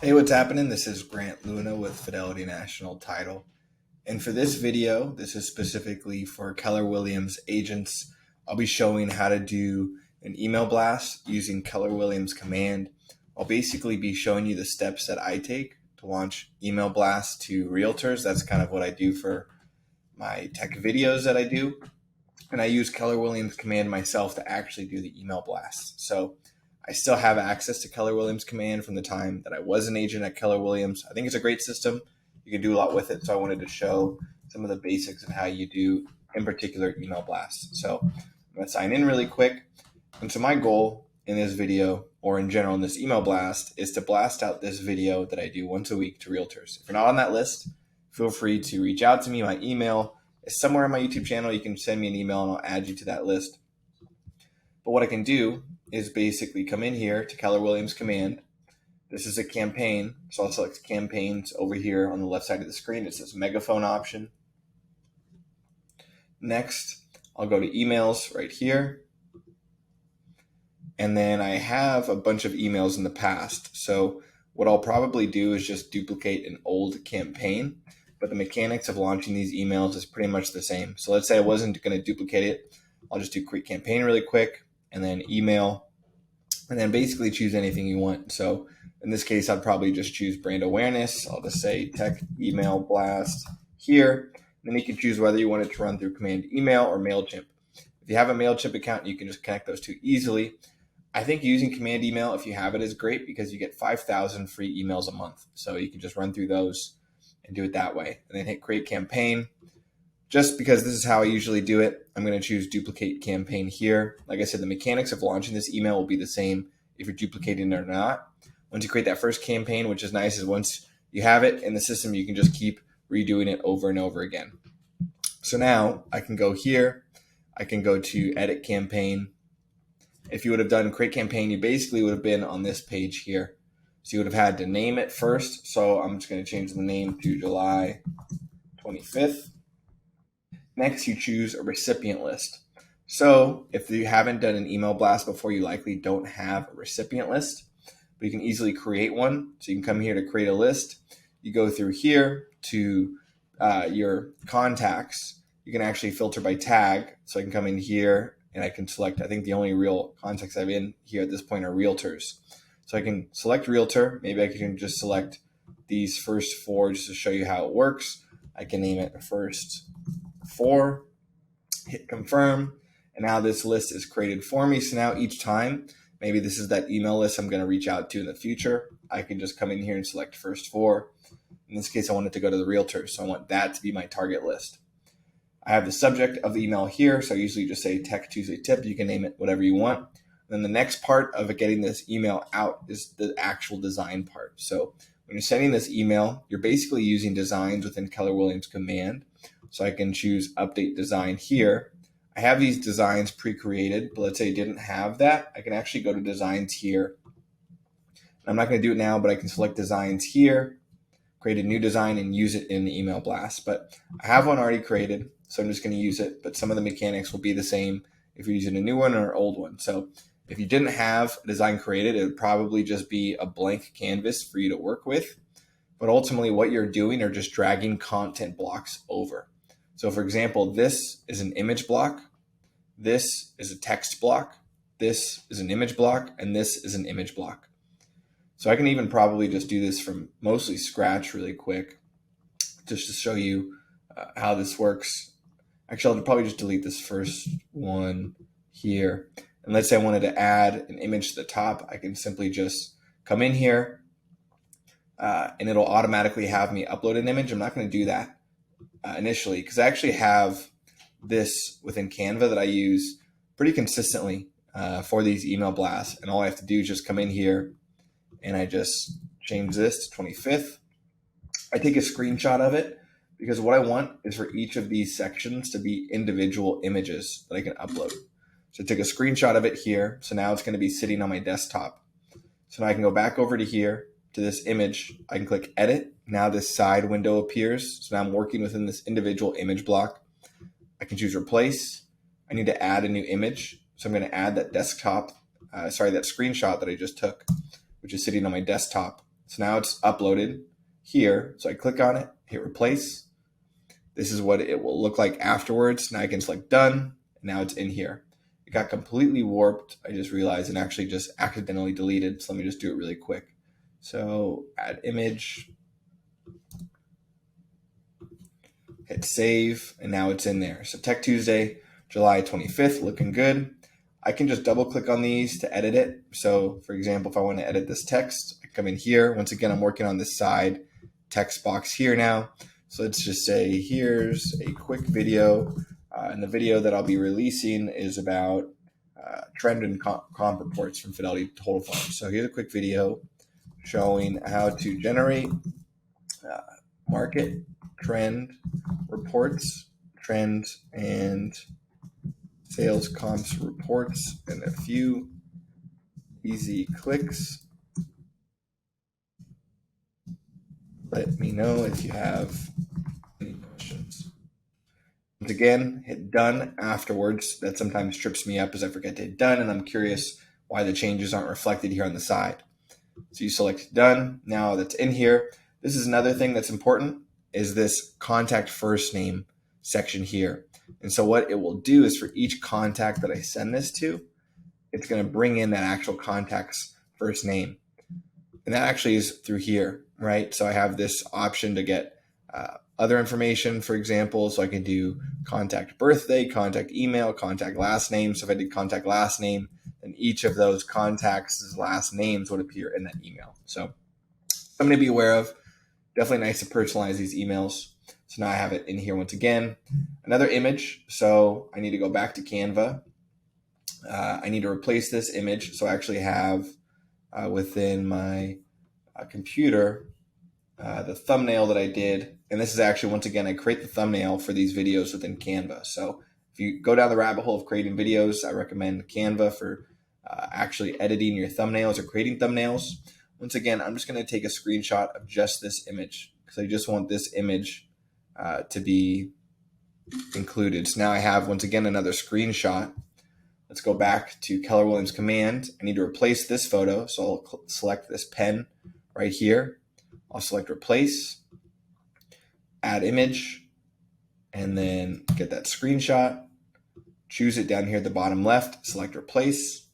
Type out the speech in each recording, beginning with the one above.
Hey, what's happening? This is Grant Luna with Fidelity National Title. And for this video, this is specifically for Keller Williams agents. I'll be showing how to do an email blast using Keller Williams Command. I'll basically be showing you the steps that I take to launch email blasts to realtors. That's kind of what I do for my tech videos that I do. And I use Keller Williams Command myself to actually do the email blasts. So I still have access to Keller Williams Command from the time that I was an agent at Keller Williams. I think it's a great system. You can do a lot with it. So I wanted to show some of the basics of how you do, in particular, email blasts. So I'm going to sign in really quick. And so my goal in this video, or in general in this email blast, is to blast out this video that I do once a week to realtors. If you're not on that list, feel free to reach out to me. My email is somewhere on my YouTube channel. You can send me an email and I'll add you to that list. But what I can do is basically come in here to Keller Williams Command. This is a campaign, so I'll select campaigns over here on the left side of the screen. It says megaphone option. Next, I'll go to emails right here. And then I have a bunch of emails in the past. So what I'll probably do is just duplicate an old campaign, but the mechanics of launching these emails is pretty much the same. So let's say I wasn't going to duplicate it. I'll just do create campaign really quick and then email, and then basically choose anything you want. So in this case, I'd probably just choose brand awareness. I'll just say tech email blast here. Then you can choose whether you want it to run through Command Email or MailChimp. If you have a MailChimp account, you can just connect those two easily. I think using Command Email, if you have it, is great because you get 5,000 free emails a month. So you can just run through those and do it that way. And then hit create campaign. Just because this is how I usually do it, I'm going to choose duplicate campaign here. Like I said, the mechanics of launching this email will be the same if you're duplicating it or not. Once you create that first campaign, which is nice, is once you have it in the system, you can just keep redoing it over and over again. So now I can go here. I can go to edit campaign. If you would have done create campaign, you basically would have been on this page here. So you would have had to name it first. So I'm just going to change the name to July 25th. Next, you choose a recipient list. So if you haven't done an email blast before, you likely don't have a recipient list, but you can easily create one. So you can come here to create a list. You go through here to your contacts. You can actually filter by tag. So I can come in here and I can select, I think the only real contacts I have in here at this point are realtors. So I can select realtor. Maybe I can just select these first four just to show you how it works. I can name it first 4, hit confirm, and now this list is created for me. So now each time, maybe this is that email list I'm going to reach out to in the future, I can just come in here and select first 4. In this case, I want it to go to the realtor, so I want that to be my target list. I have the subject of the email here, so I usually just say Tech Tuesday Tip. You can name it whatever you want. Then the next part of getting this email out is the actual design part. So when you're sending this email, you're basically using designs within Keller Williams Command. So I can choose update design here. I have these designs pre-created, but let's say I didn't have that. I can actually go to designs here. I'm not going to do it now, but I can select designs here, create a new design and use it in the email blast. But I have one already created, so I'm just going to use it. But some of the mechanics will be the same if you're using a new one or an old one. So if you didn't have a design created, it would probably just be a blank canvas for you to work with. But ultimately what you're doing are just dragging content blocks over. So for example, this is an image block, this is a text block, this is an image block, and this is an image block. So I can even probably just do this from mostly scratch really quick, just to show you how this works. Actually, I'll probably just delete this first one here. And let's say I wanted to add an image to the top, I can simply just come in here and it'll automatically have me upload an image. I'm not going to do that initially because I actually have this within Canva that I use pretty consistently for these email blasts. And all I have to do is just come in here and I just change this to 25th. I take a screenshot of it because what I want is for each of these sections to be individual images that I can upload. So I took a screenshot of it here. So now it's going to be sitting on my desktop. So now I can go back over to here to this image. I can click edit. Now this side window appears. So now I'm working within this individual image block. I can choose replace. I need to add a new image. So I'm going to add that that screenshot that I just took, which is sitting on my desktop. So now it's uploaded here. So I click on it, hit replace. This is what it will look like afterwards. Now I can select done, and now it's in here. It got completely warped. I just realized and actually just accidentally deleted. So let me just do it really quick. So add image, hit save, and now it's in there. So Tech Tuesday, July 25th, looking good. I can just double click on these to edit it. So for example, if I want to edit this text, I come in here. Once again, I'm working on this side text box here now. So let's just say, here's a quick video. And the video that I'll be releasing is about trend and comp reports from Fidelity Total Farm. So here's a quick video showing how to generate market trend reports, trends and sales comps reports, and a few easy clicks. Let me know if you have any questions. Once again, hit done afterwards. That sometimes trips me up as I forget to hit done, and I'm curious why the changes aren't reflected here on the side. So you select done. Now that's in here. This is another thing that's important, is this contact first name section here. And so what it will do is for each contact that I send this to, it's going to bring in that actual contact's first name. And that actually is through here, right? So I have this option to get other information, for example. So I can do contact birthday, contact email, contact last name. So if I did contact last name, then each of those contacts' last names would appear in that email. So something to be aware of. Definitely nice to personalize these emails. So now I have it in here once again. Another image. So I need to go back to Canva. I need to replace this image. So I actually have within my computer the thumbnail that I did. And this is actually, once again, I create the thumbnail for these videos within Canva. So if you go down the rabbit hole of creating videos, I recommend Canva for actually editing your thumbnails or creating thumbnails. Once again, I'm just going to take a screenshot of just this image because I just want this image to be included. So now I have, once again, another screenshot. Let's go back to Keller Williams Command. I need to replace this photo. So I'll select this pen right here. I'll select replace, add image, and then get that screenshot. Choose it down here at the bottom left, select replace.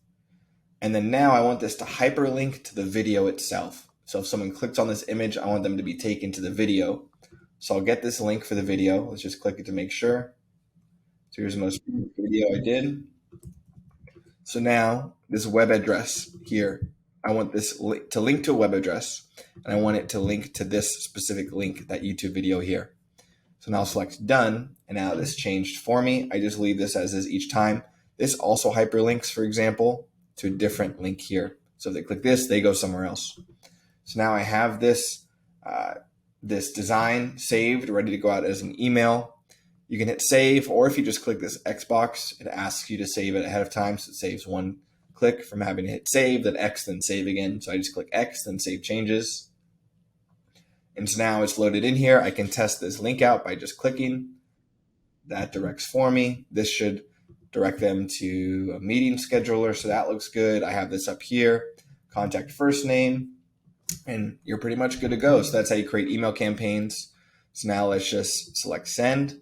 And then now I want this to hyperlink to the video itself. So if someone clicks on this image, I want them to be taken to the video. So I'll get this link for the video. Let's just click it to make sure. So here's the most recent video I did. So now this web address here, I want this to link to a web address, and I want it to link to this specific link, that YouTube video here. So now I'll select done, and now this changed for me. I just leave this as is each time. This also hyperlinks, for example, to a different link here. So if they click this, they go somewhere else. So now I have this, this design saved, ready to go out as an email. You can hit save, or if you just click this X box, it asks you to save it ahead of time. So it saves one click from having to hit save, then X, then save again. So I just click X, then save changes. And so now it's loaded in here. I can test this link out by just clicking. That directs for me. This should direct them to a meeting scheduler. So that looks good. I have this up here, contact first name, and you're pretty much good to go. So that's how you create email campaigns. So now let's just select send.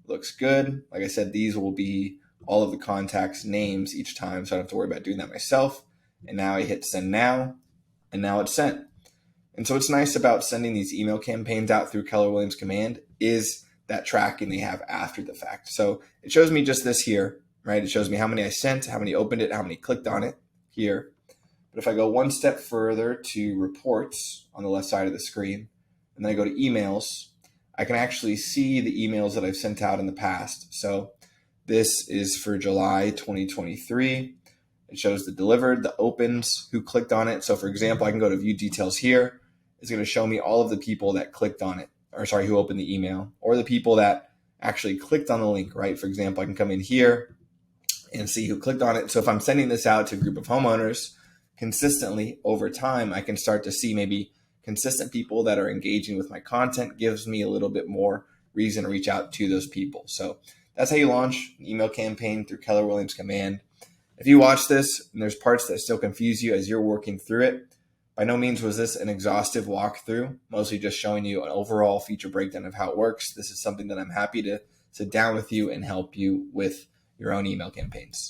Looks good. Like I said, these will be all of the contacts' names each time, so I don't have to worry about doing that myself. And now I hit send now, and now it's sent. And so what's nice about sending these email campaigns out through Keller Williams Command is that tracking they have after the fact. So it shows me just this here, right? It shows me how many I sent, how many opened it, how many clicked on it here. But if I go one step further to reports on the left side of the screen, and then I go to emails, I can actually see the emails that I've sent out in the past. So this is for July 2023. It shows the delivered, the opens, who clicked on it. So for example, I can go to view details here. It's going to show me all of the people that clicked on it, or sorry, who opened the email, or the people that actually clicked on the link, right? For example, I can come in here and see who clicked on it. So if I'm sending this out to a group of homeowners consistently over time, I can start to see maybe consistent people that are engaging with my content. Gives me a little bit more reason to reach out to those people. So that's how you launch an email campaign through Keller Williams Command. If you watch this and there's parts that still confuse you as you're working through it, By no means was this an exhaustive walkthrough, mostly just showing you an overall feature breakdown of how it works. This is something that I'm happy to sit down with you and help you with your own email campaigns.